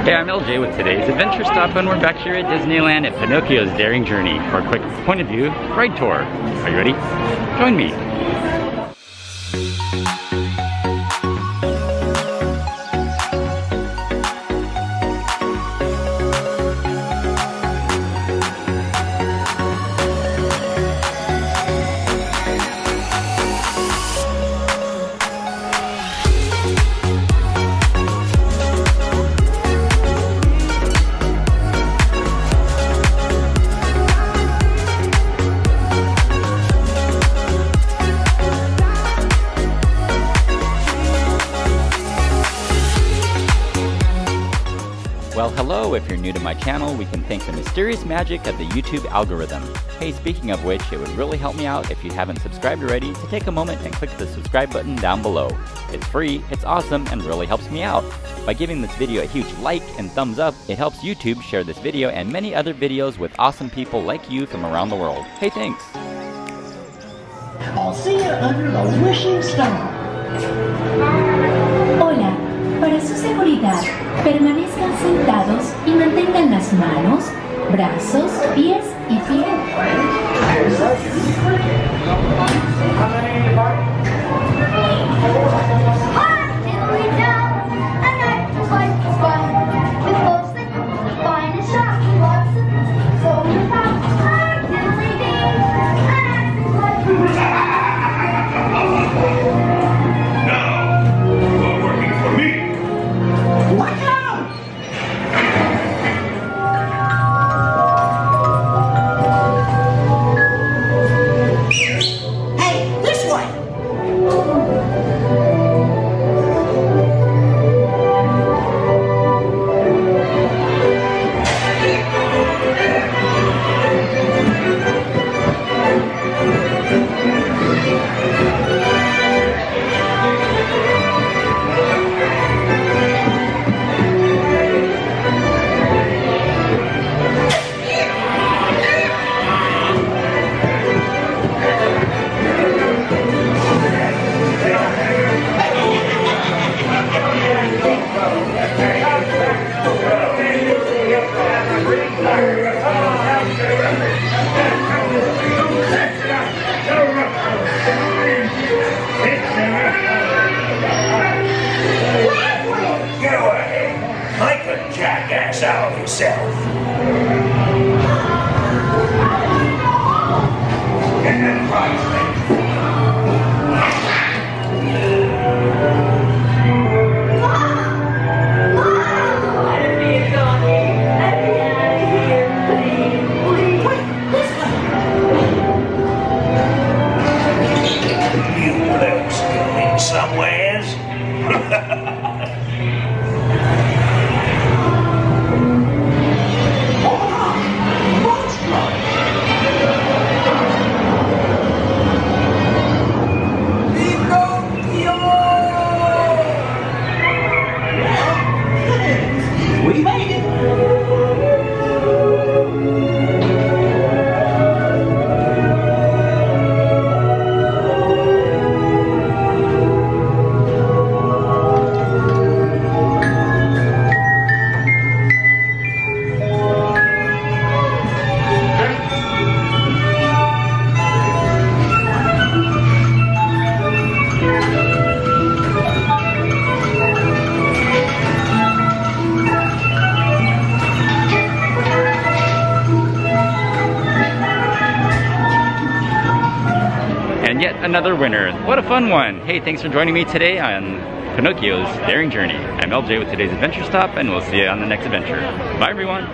Hey, I'm LJ with today's adventure stop, and we're back here at Disneyland at Pinocchio's Daring Journey for a quick point of view ride tour. Are you ready? Join me. Well, hello, if you're new to my channel, we can thank the mysterious magic of the YouTube algorithm. Hey, speaking of which, it would really help me out if you haven't subscribed already to take a moment and click the subscribe button down below. It's free, it's awesome, and really helps me out. By giving this video a huge like and thumbs up, it helps YouTube share this video and many other videos with awesome people like you from around the world. Hey, thanks! I'll see you under the wishing star. Hola, para su seguridad, permanezcan sentados y mantengan las manos, brazos, pies y pie. Jackass out of yourself. Get that prize, you blokes going somewheres? We made it! And yet another winner. What a fun one! Hey, thanks for joining me today on Pinocchio's Daring Journey. I'm LJ with today's adventure stop, and we'll see you on the next adventure. Bye, everyone!